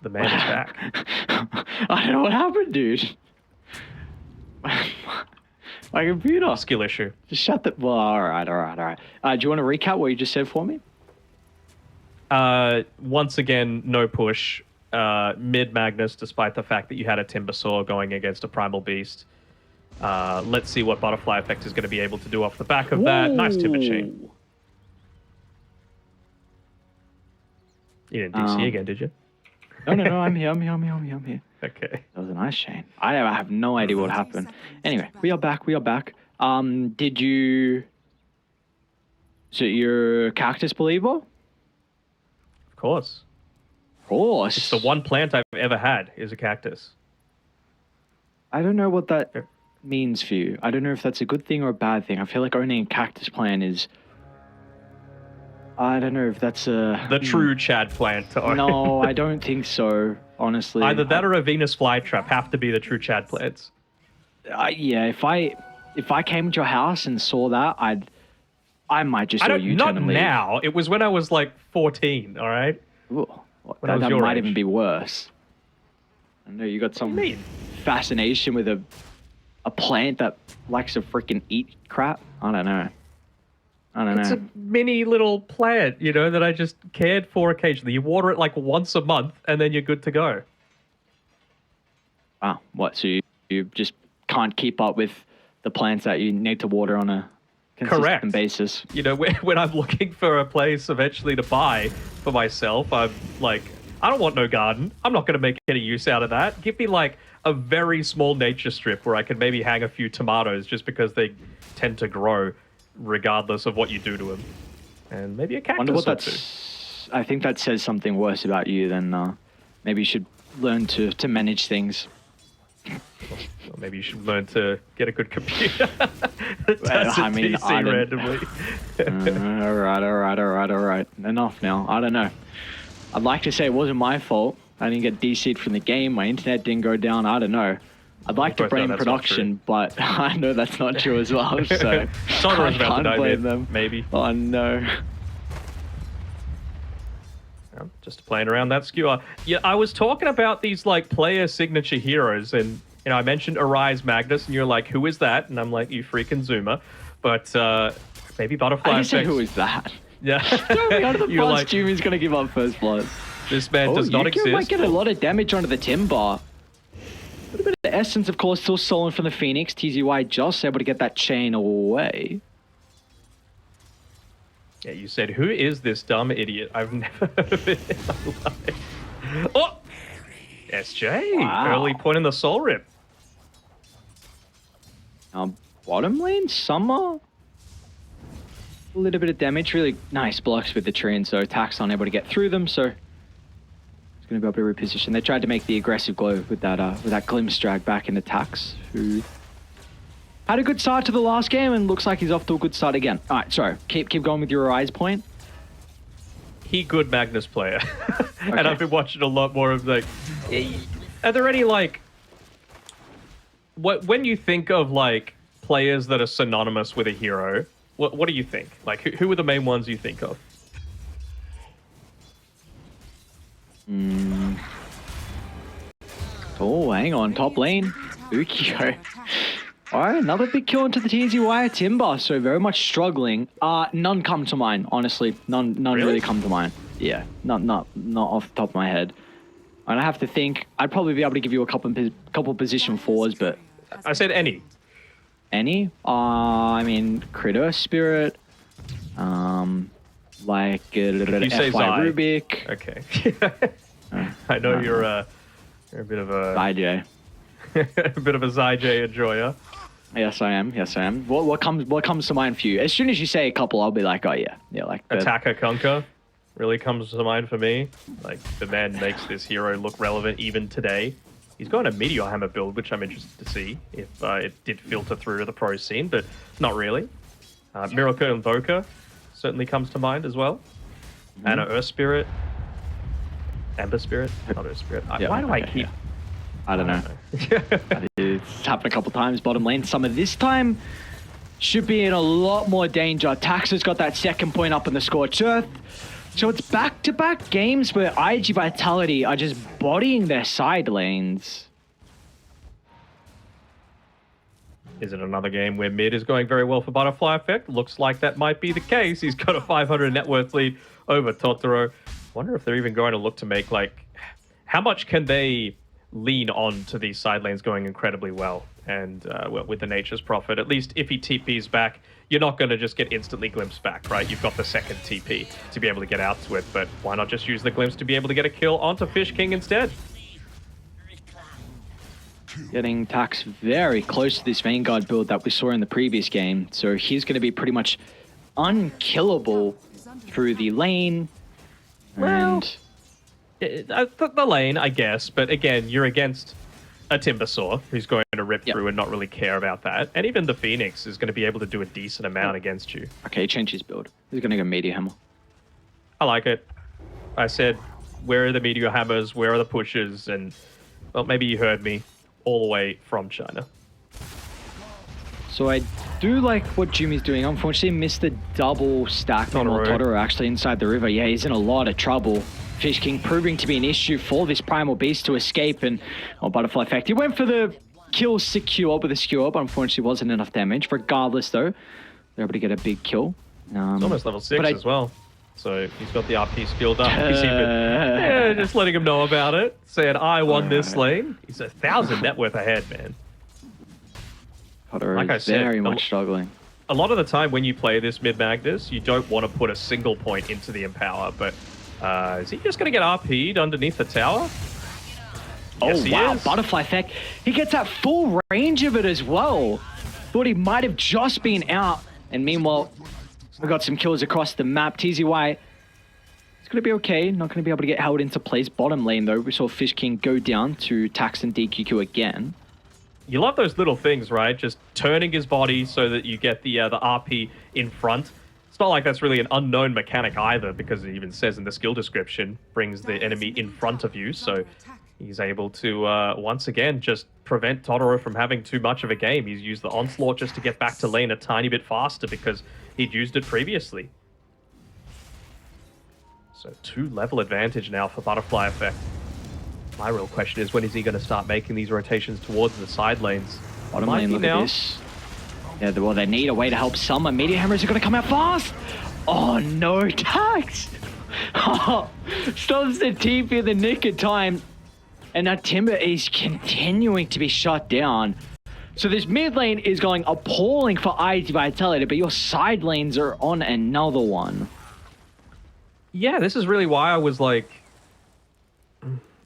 The man is back. I don't know what happened, dude. My computer. Skill issue. Just shut the... Well, all right. Do you want to recap what you just said for me? Once again, no push. Mid Magnus, despite the fact that you had a Timber Saw going against a Primal Beast. Let's see what Butterfly Effect is going to be able to do off the back of that. Nice Timber Chain. You didn't DC again, did you? No, I'm here. Okay. That was a nice chain. I have no idea what happened. Anyway, we are back. Did you... So you're a cactus believer? Of course. Of course. It's the one plant I've ever had is a cactus. I don't know what that means for you. I don't know if that's a good thing or a bad thing. I feel like owning a cactus plant is... I don't know if that's a... The true Chad plant to own. No, I don't think so, honestly. Either that or a Venus flytrap have to be the true Chad plants. Yeah, if I came to your house and saw that, I might just do a U-turn Not and leave. now. It was when I was like 14, all right? Ooh, that might even be worse. I know you got some fascination with a plant that likes to freaking eat crap. I don't know. It's a mini little plant, you know, that I just cared for occasionally. You water it like once a month, and then you're good to go. Wow, what? So you just can't keep up with the plants that you need to water on a consistent basis? You know, when I'm looking for a place eventually to buy for myself, I'm like, I don't want no garden. I'm not going to make any use out of that. Give me like a very small nature strip where I can maybe hang a few tomatoes just because they tend to grow regardless of what you do to them. And maybe a cactus or two. I think that says something worse about you than maybe you should learn to manage things. Or maybe you should learn to get a good computer that doesn't DC randomly. All right. Enough now. I don't know. I'd like to say it wasn't my fault. I didn't get DC'd from the game. My internet didn't go down. I don't know. I'd like to blame production, but I know that's not true as well. So I can't blame them. Maybe. Oh no. Just playing around that skewer. Yeah, I was talking about these like player signature heroes, and you know I mentioned Arise Magnus, and you're like, "Who is that?" And I'm like, "You freaking Zoomer." But maybe Butterfly Effect. Who is that? Yeah. Out of the first Jimmy's gonna give up first blood. This man does not exist. You might get a lot of damage onto the Timber. A little bit of essence, of course, still stolen from the Phoenix. TZY just able to get that chain away. Yeah, you said, who is this dumb idiot? I've never heard of it in my life. Oh! SJ! Wow. Early point in the Soul Rip. Bottom lane, Summer. A little bit of damage. Really nice blocks with the tree, and so attacks unable to get through them, so it's going to be able to reposition. They tried to make the aggressive glow with that Glimstrag back in attacks, who had a good start to the last game and looks like he's off to a good start again. All right, sorry. Keep going with your Rise point. He good Magnus player. Okay. And I've been watching a lot more of like... Are there any like... When you think of like players that are synonymous with a hero, what do you think? Like who are the main ones you think of? Oh, hang on. Top lane. Ukio. All right, another big kill into the TZY Timber, so very much struggling. None come to mind, honestly. None really come to mind. Yeah, not off the top of my head. And I have to think. I'd probably be able to give you a couple position fours, but I said any. Any? I mean, Critter Spirit. Like FY Rubik. Okay. I know you're a bit of a Zyj. A bit of a Zyj enjoyer. Yes, I am. What comes to mind for you? As soon as you say a couple, I'll be like, oh yeah, like Attacker Kunkka really comes to mind for me. Like the man makes this hero look relevant even today. He's got a Meteor Hammer build, which I'm interested to see if it did filter through to the pro scene, but not really. Miracle Invoker certainly comes to mind as well. Anna Earth Spirit, Ember Spirit, not Earth Spirit. Why do I keep? I don't know. It's happened a couple times. Bottom lane. Summer this time should be in a lot more danger. Taxa's got that second point up in the Scorched Earth. So it's back-to-back games where iG.Vitality are just bodying their side lanes. Is it another game where mid is going very well for Butterfly Effect? Looks like that might be the case. He's got a 500 net worth lead over Totoro. Wonder if they're even going to look to make, like, how much can they lean on to these side lanes going incredibly well? And well, with the Nature's Prophet, at least if he TPs back, you're not going to just get instantly glimpsed back, right? You've got the second TP to be able to get out to it, but why not just use the glimpse to be able to get a kill onto Fish King instead? Getting Tax very close to this Vanguard build that we saw in the previous game. So he's going to be pretty much unkillable through the lane. Well, the lane, I guess. But again, you're against a Timbersaw who's going to rip through and not really care about that. And even the Phoenix is going to be able to do a decent amount against you. Okay, change his build. He's going to go Meteor Hammer. I like it. I said, where are the Meteor Hammers? Where are the pushes? And, well, maybe you heard me. All the way from China. So I do like what Jumi's doing. Unfortunately, missed the double stack. Totoro actually inside the river. Yeah, he's in a lot of trouble. Fish King proving to be an issue for this Primal Beast to escape. And Butterfly Effect. He went for the kill secure with a skewer, but unfortunately wasn't enough damage. Regardless, though, they're able to get a big kill. It's almost level 6 as well. So he's got the RP skilled up. He's even just letting him know about it. Saying, I won this lane. He's 1,000 net worth ahead, man. Like I said, very much struggling. A lot of the time when you play this mid Magnus, you don't want to put a single point into the Empower, but is he just going to get RP'd underneath the tower? Yes, wow, is. Butterfly Effect. He gets that full range of it as well. Thought he might have just been out, and meanwhile, we got some kills across the map. TZY, it's going to be okay. Not going to be able to get held into place. Bottom lane, though, we saw Fish King go down to Tax and DQQ again. You love those little things, right? Just turning his body so that you get the RP in front. It's not like that's really an unknown mechanic either, because it even says in the skill description, brings the enemy in front of you. So he's able to, once again, just prevent Totoro from having too much of a game. He's used the Onslaught just to get back to lane a tiny bit faster because he'd used it previously. So 2-level advantage now for Butterfly Effect. My real question is, when is he going to start making these rotations towards the side lanes? Bottom lane, look at this. Yeah, well, they need a way to help Summer. Meteor Hammers are going to come out fast. Oh, no, Tax. Stops the TP in the nick of time. And now Timber is continuing to be shut down. So this mid lane is going appalling for iG.Vitality, but your side lanes are on another one. Yeah, this is really why I was like...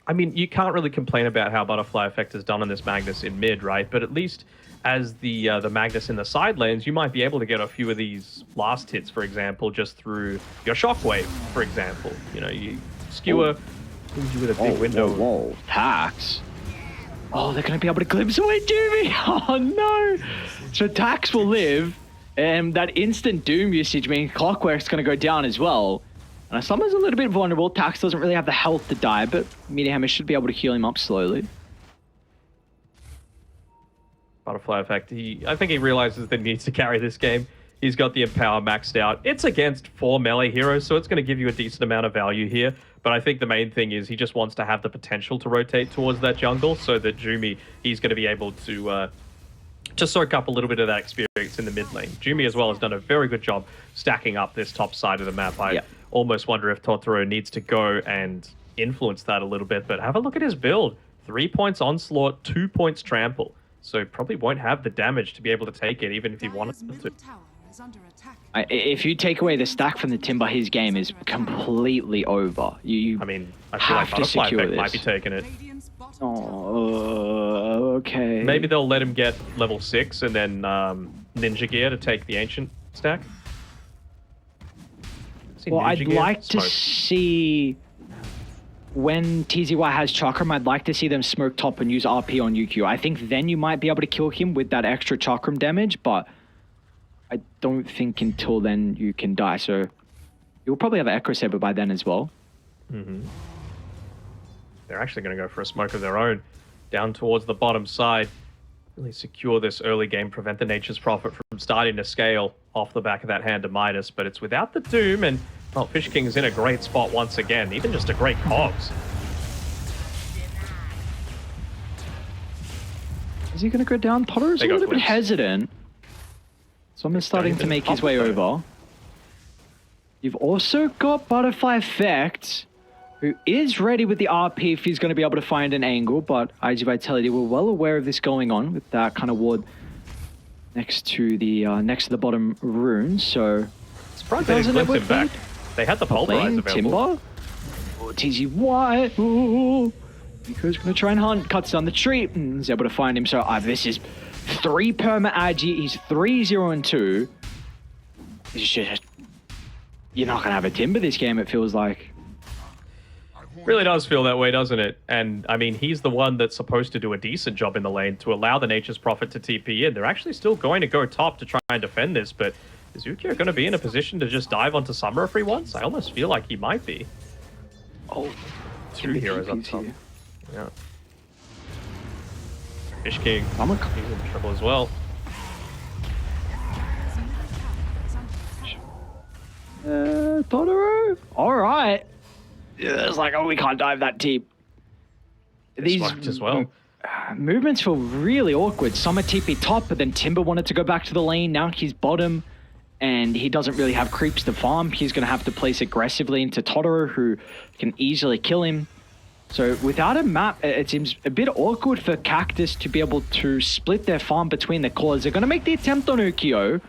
I mean, you can't really complain about how Butterfly Effect has done on this Magnus in mid, right? But at least as the Magnus in the side lanes, you might be able to get a few of these last hits, for example, just through your Shockwave, for example. You know, you skewer... you with a big window. Whoa. Tax. Oh, they're going to be able to glimpse away Doomie. Oh, no. So Tax will live, and that instant Doom usage means Clockwork's going to go down as well. And Summer's a little bit vulnerable. Tax doesn't really have the health to die, but Meteor Hammer should be able to heal him up slowly. Butterfly Effect. I think he realizes that he needs to carry this game. He's got the Empower maxed out. It's against 4 melee heroes, so it's going to give you a decent amount of value here. But I think the main thing is he just wants to have the potential to rotate towards that jungle so that Jumi, he's going to be able to soak up a little bit of that experience in the mid lane. Jumi as well has done a very good job stacking up this top side of the map. I almost wonder if Totoro needs to go and influence that a little bit. But have a look at his build. 3 points Onslaught, 2 points Trample. So probably won't have the damage to be able to take it, even if he wanted to. If you take away the stack from the Timber, his game is completely over. I mean, I feel like Butterfly Effect might be taking it. Oh, okay. Maybe they'll let him get level 6 and then Ninja Gear to take the Ancient stack. Well, I'd like to see... When TZY has Chakram, I'd like to see them smoke top and use RP on UQ. I think then you might be able to kill him with that extra Chakram damage, but I don't think until then you can die. So you'll probably have an Echo Saber by then as well. Mm-hmm. They're actually going to go for a smoke of their own down towards the bottom side. Really secure this early game, prevent the Nature's Prophet from starting to scale off the back of that hand of Midas, but it's without the Doom, and Well, Fish King's in a great spot once again, even just a great cogs. Is he going to go down? Totoro's a little bit hesitant. Someone's starting to make his way over. You've also got Butterfly Effect, who is ready with the RP if he's going to be able to find an angle, but iG.Vitality were well aware of this going on with that kind of ward next to the bottom rune, so... Surprised they didn't glimpse him back. They had the pulverize available. Timber. Oh, TZY. Oh. Nico's going to try and hunt, cuts down the tree, and is able to find him. So this is 3 perma IG. He's 3-0-2. It's just, you're not going to have a Timber this game, it feels like. Really does feel that way, doesn't it? And, I mean, he's the one that's supposed to do a decent job in the lane to allow the Nature's Prophet to TP in. They're actually still going to go top to try and defend this, but is Ukyo going to be in a position to just dive onto Summer if he wants? I almost feel like he might be. Oh, 2 heroes up top. Yeah. Fish King, he's in trouble as well. Totoro? Alright. Yeah, it's like, oh, we can't dive that deep. These as well. Movements feel really awkward. Summer TP top, but then Timber wanted to go back to the lane. Now he's bottom, and he doesn't really have creeps to farm. He's going to have to place aggressively into Totoro, who can easily kill him. So without a map, it seems a bit awkward for Cactus to be able to split their farm between the cores. They're going to make the attempt on Ukyo.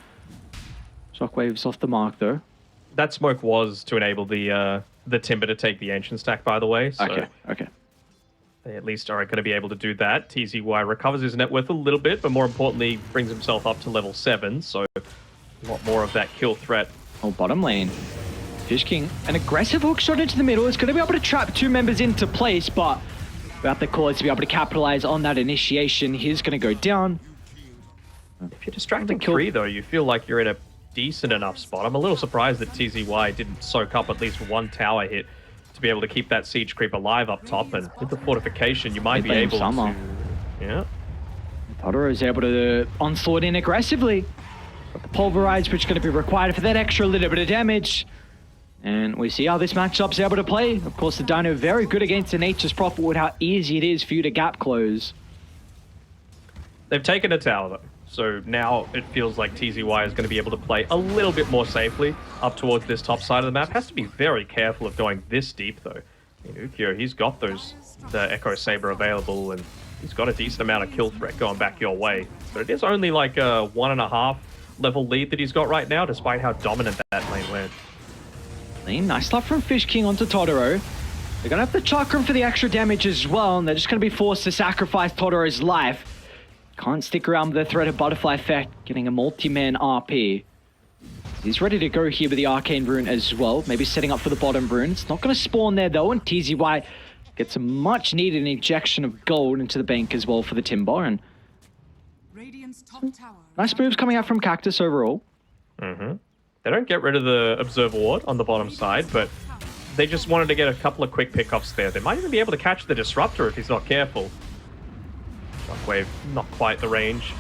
Shockwave's off the mark, though. That smoke was to enable the Timber to take the Ancient stack, by the way. So Okay. they at least are going to be able to do that. TZY recovers his net worth a little bit, but more importantly, brings himself up to level 7. So a lot more of that kill threat. Oh, bottom lane. Fish King, an aggressive hook shot into the middle. It's going to be able to trap 2 members into place, but without the cores to be able to capitalize on that initiation, he's going to go down. If you're distracting 3, though, you feel like you're in a decent enough spot. I'm a little surprised that TZY didn't soak up at least 1 tower hit to be able to keep that siege creep alive up top, and with the fortification, you might be able to... Yeah. Totoro is able to onslaught in aggressively. Got the pulverize, which is going to be required for that extra little bit of damage. And we see how this matchup's able to play. Of course, the Dino very good against the Nature's Prophet with how easy it is for you to gap close. They've taken a tower, though. So now it feels like TZY is going to be able to play a little bit more safely up towards this top side of the map. Has to be very careful of going this deep, though. I mean, Ukyo, he's got the Echo Saber available, and he's got a decent amount of kill threat going back your way. But it is only like a 1.5 level lead that he's got right now, despite how dominant that lane went. Nice stuff from Fish King onto Totoro. They're going to have to chakra him for the extra damage as well, and they're just going to be forced to sacrifice Totoro's life. Can't stick around with the threat of Butterfly Effect, getting a multi-man RP. He's ready to go here with the Arcane Rune as well, maybe setting up for the bottom rune. It's not going to spawn there though, and TZY gets a much-needed injection of gold into the bank as well for the Timber, and nice moves coming out from Cactus overall. They don't get rid of the Observer Ward on the bottom side, but they just wanted to get a couple of quick pickups there. They might even be able to catch the Disruptor if he's not careful. Shockwave, not quite the range.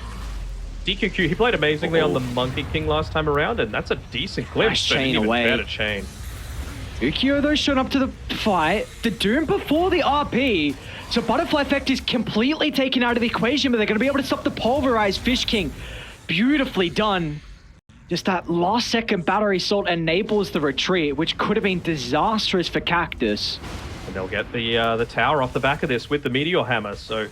DQQ, he played amazingly on the Monkey King last time around, and that's a decent glimpse. Nice chain away. Better chain. Ukyo, though, showing up to the fight. The Doom before the RP. So Butterfly Effect is completely taken out of the equation, but they're going to be able to stop the Pulverize. Fish King, beautifully done. Just that last second battery assault enables the retreat, which could have been disastrous for Cactus. And they'll get the tower off the back of this with the Meteor Hammer, so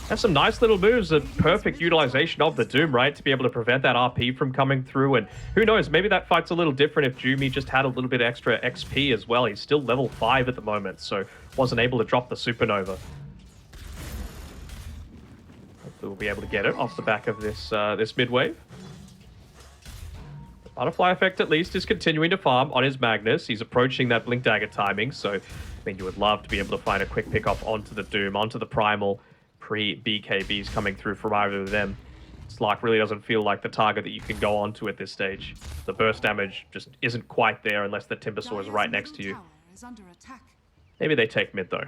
that's some nice little moves, a perfect utilization of the Doom, right, to be able to prevent that RP from coming through, and who knows, maybe that fight's a little different if Jumi just had a little bit extra XP as well. He's still level 5 at the moment, so wasn't able to drop the Supernova. Hopefully we'll be able to get it off the back of this mid-wave. Butterfly Effect, at least, is continuing to farm on his Magnus. He's approaching that Blink Dagger timing, so I mean, you would love to be able to find a quick pick-off onto the Doom, onto the Primal, pre-BKBs coming through from either of them. Slark really doesn't feel like the target that you can go onto at this stage. The burst damage just isn't quite there unless the Timbersaw is right next to you. Maybe they take mid, though.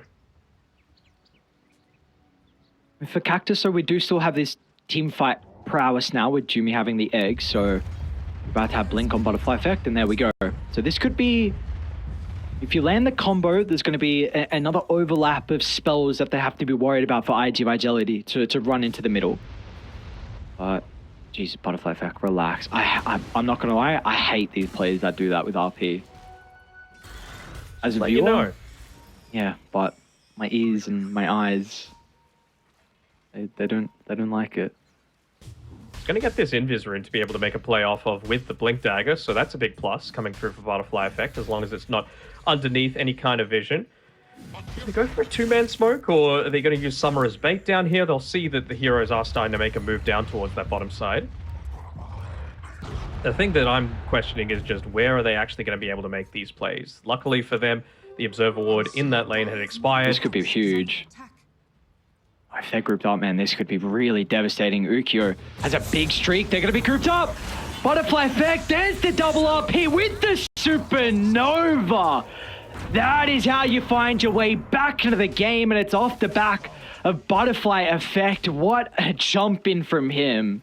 For Cactus, so we do still have this team fight prowess now with Jumi having the egg, so we're about to have Blink on Butterfly Effect, and there we go. So this could be If you land the combo, there's going to be another overlap of spells that they have to be worried about for iG.Vitality to run into the middle. But, Jesus, Butterfly Effect, relax. I'm not going to lie, I hate these players that do that with RP. As a viewer, you know. Yeah, but my ears and my eyes, they don't like it. He's going to get this Invis rune to be able to make a play off of with the Blink Dagger, so that's a big plus coming through for Butterfly Effect, as long as it's not underneath any kind of vision. Are they go for a two-man smoke, or are they going to use Summer as bait down here? They'll see that the heroes are starting to make a move down towards that bottom side. The thing that I'm questioning is just where are they actually going to be able to make these plays? Luckily for them, the Observer Ward in that lane had expired. This could be huge. If they're grouped up, man, this could be really devastating. Ukyo has a big streak. They're going to be grouped up. Butterfly Effect, there's the double RP with the Supernova. That is how you find your way back into the game, and it's off the back of Butterfly Effect. What a jump in from him.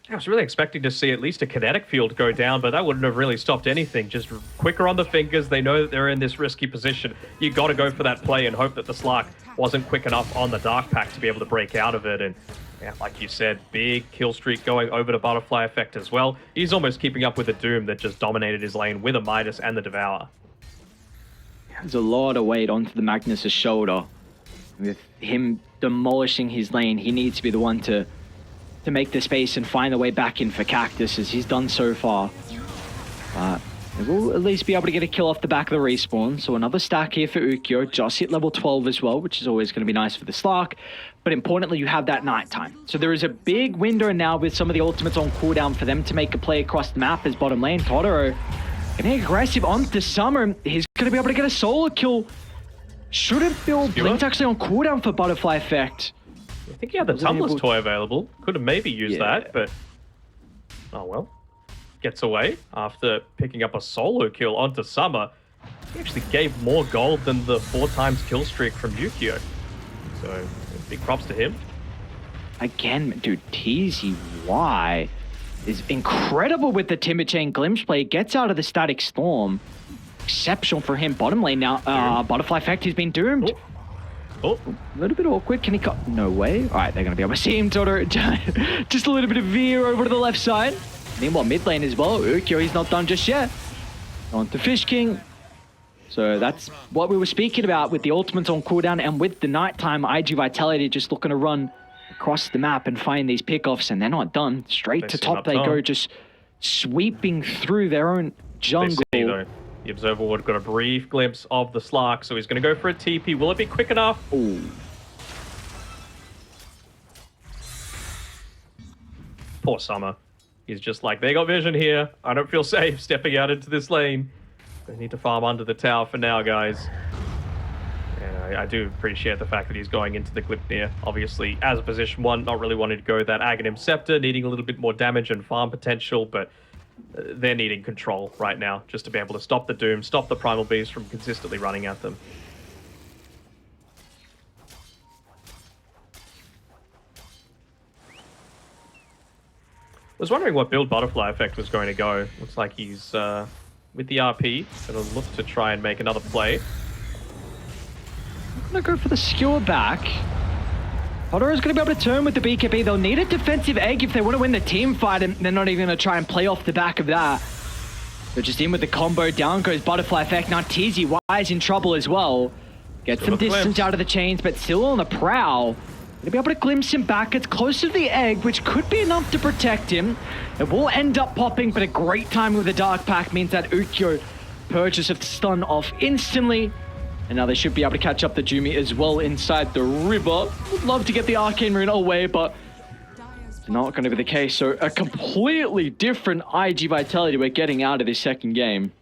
I was really expecting to see at least a kinetic field go down, but that wouldn't have really stopped anything. Just quicker on the fingers. They know that they're in this risky position. You got to go for that play and hope that the Slark wasn't quick enough on the Dark Pack to be able to break out of it. And yeah, like you said, big kill streak going over to Butterfly Effect as well. He's almost keeping up with the Doom that just dominated his lane with a Midas and the Devour. There's a lot of weight onto the Magnus' shoulder. With him demolishing his lane, he needs to be the one to make the space and find the way back in for Cactus, as he's done so far. But we'll at least be able to get a kill off the back of the respawn. So another stack here for Ukyo, just hit level 12 as well, which is always going to be nice for the Slark. But importantly, you have that nighttime. So there is a big window now with some of the ultimates on cooldown for them to make a play across the map as bottom lane. Totoro getting aggressive onto Summer. He's going to be able to get a solo kill. Shouldn't feel Blink's actually on cooldown for Butterfly Effect. I think he had the Tumblr's toy available. Could have maybe used that, but oh well. Gets away after picking up a solo kill onto Summer. He actually gave more gold than the 4 times kill streak from Ukyo. So big props to him. Again, dude, TZY is incredible with the Timber Chain Glimpse play. Gets out of the Static Storm. Exceptional for him. Bottom lane now. Butterfly Effect, he's been doomed. Oh. A little bit awkward. Can he cut? No way. All right, they're going to be able to see him. Totoro. Just a little bit of veer over to the left side. Meanwhile, mid lane as well. Ukyo, he's not done just yet. On to Fish King. So that's what we were speaking about with the ultimates on cooldown and with the nighttime iG.Vitality just looking to run across the map and find these pickoffs, and they're not done. Straight to top they go, just sweeping through their own jungle. They see, though. The Observer Ward got a brief glimpse of the Slark, so he's going to go for a TP. Will it be quick enough? Ooh. Poor Summer. He's just like, they got vision here. I don't feel safe stepping out into this lane. They need to farm under the tower for now, guys. And I do appreciate the fact that he's going into the Glipnir. Obviously, as a position 1, not really wanting to go that Aghanim Scepter, needing a little bit more damage and farm potential, but they're needing control right now just to be able to stop the Doom, stop the Primal Beast from consistently running at them. I was wondering what build Butterfly Effect was going to go. Looks like he's, with the RP, going to look to try and make another play. I'm going to go for the skewer back. Totoro's going to be able to turn with the BKB. They'll need a defensive egg if they want to win the team fight, and they're not even going to try and play off the back of that. They're just in with the combo. Down goes Butterfly Effect. Now TZY is in trouble as well. Get some distance out of the chains, but still on the prowl. Gonna be able to glimpse him back. It's close to the egg, which could be enough to protect him. It will end up popping, but a great time with the Dark Pack means that Ukyo purges of the stun off instantly. And now they should be able to catch up the Jumi as well inside the river. Would love to get the Arcane Rune away, but it's not going to be the case. So a completely different iG.Vitality we're getting out of this second game.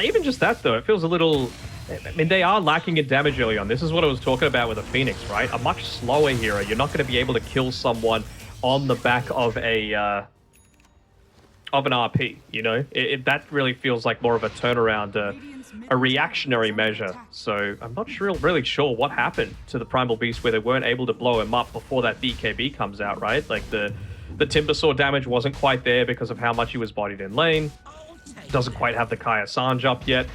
Even just that, though, it feels a little... I mean, they are lacking in damage early on. This is what I was talking about with a Phoenix, right? A much slower hero. You're not going to be able to kill someone on the back of an RP, you know? That really feels like more of a turnaround, a reactionary measure. So I'm not really sure what happened to the Primal Beast where they weren't able to blow him up before that BKB comes out, right? Like the Timber Saw damage wasn't quite there because of how much he was bodied in lane. Doesn't quite have the Kaya Sanj up yet.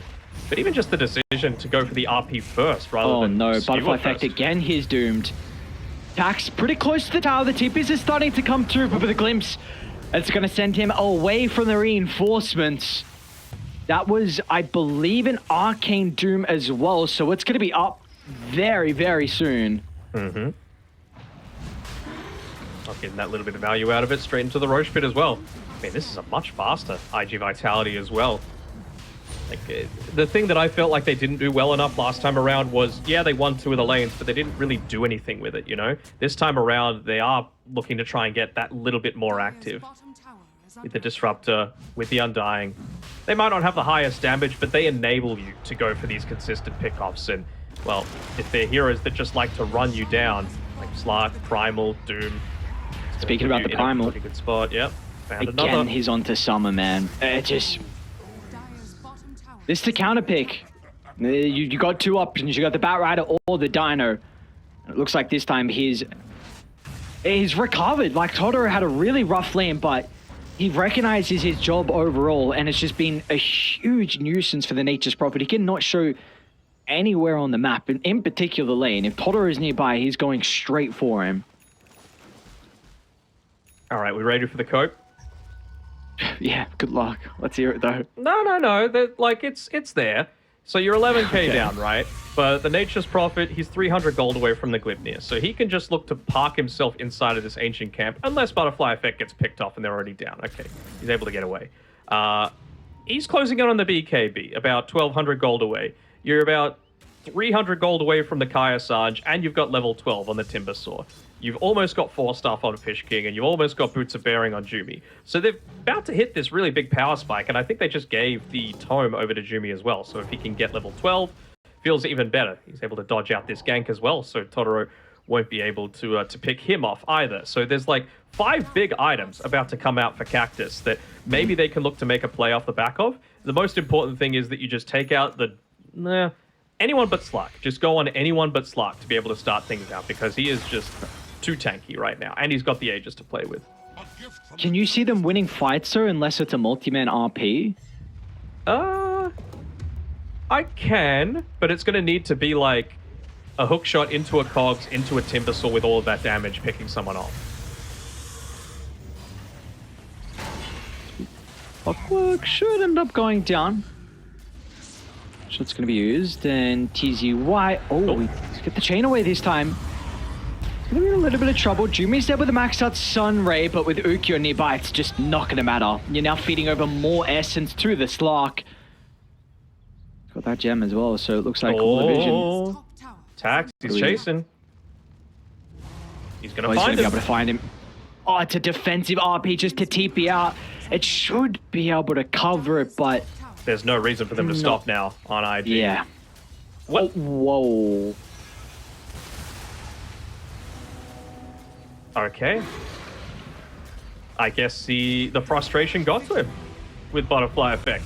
But even just the decision to go for the RP first rather Oh than no, skewer butterfly effect first. again, he's doomed. Tax pretty close to the tower. The TPs is starting to come through, but with a glimpse, it's going to send him away from the reinforcements. That was, I believe, an Arcane Doom as well, so it's going to be up very, very soon. Mm-hmm. Not getting that little bit of value out of it, straight into the Roche pit as well. Man, this is a much faster iG.Vitality as well. Like, the thing that I felt like they didn't do well enough last time around was, yeah, they won 2 of the lanes, but they didn't really do anything with it, you know? This time around, they are looking to try and get that little bit more active. With the Disruptor, with the Undying. They might not have the highest damage, but they enable you to go for these consistent pickoffs. And, well, if they're heroes that just like to run you down, like Slark, Primal, Doom. Speaking about the Primal. Pretty good spot, yep. Found Again, another. he's onto Summer, man. This is the counter pick. You got 2 options. You got the Bat Rider or the Dino. It looks like this time he's recovered. Like, Totoro had a really rough lane, but he recognizes his job overall, and it's just been a huge nuisance for the Nature's Prophet. He cannot show anywhere on the map, and in particular lane. If Totoro is nearby, he's going straight for him. All right, we ready for the cope? Yeah, good luck. Let's hear it though. No. Like, it's there. So you're 11k Okay. down, right? But the Nature's Prophet, he's 300 gold away from the Glibnir. So he can just look to park himself inside of this ancient camp, unless Butterfly Effect gets picked off and they're already down. Okay, he's able to get away. He's closing in on the BKB, about 1200 gold away. You're about 300 gold away from the Kaya Sarge, and you've got level 12 on the Timber Saw. You've almost got 4-staff on Fish King, and you've almost got Boots of Bearing on Jumi. So they're about to hit this really big power spike, and I think they just gave the Tome over to Jumi as well. So if he can get level 12, feels even better. He's able to dodge out this gank as well, so Totoro won't be able to pick him off either. So there's like 5 big items about to come out for Cactus that maybe they can look to make a play off the back of. The most important thing is that you just take out the... anyone but Slark. Just go on anyone but Slark to be able to start things out, because he is just too tanky right now, and he's got the Aegis to play with. Can you see them winning fights, sir, unless it's a multi-man RP? I can, but it's going to need to be like a hook shot into a Cogs, into a Timber Saw with all of that damage, picking someone off. Clockwork should end up going down. Shot's going to be used, and TZY. Oh, let's get the chain away this time. It's going to be a little bit of trouble. Jumi's there with a maxed out Sun Ray, but with Ukyo nearby, it's just not going to matter. You're now feeding over more essence to the Slark. Got that gem as well, so it looks like all the vision. Tax, he's chasing. He's going to He's going find to be him. able to find him. Oh, it's a defensive RP just to TP out. It should be able to cover it, but... There's no reason for them to stop now on IG. Yeah. What? Oh, whoa. Okay. I guess the frustration got to him with Butterfly Effect.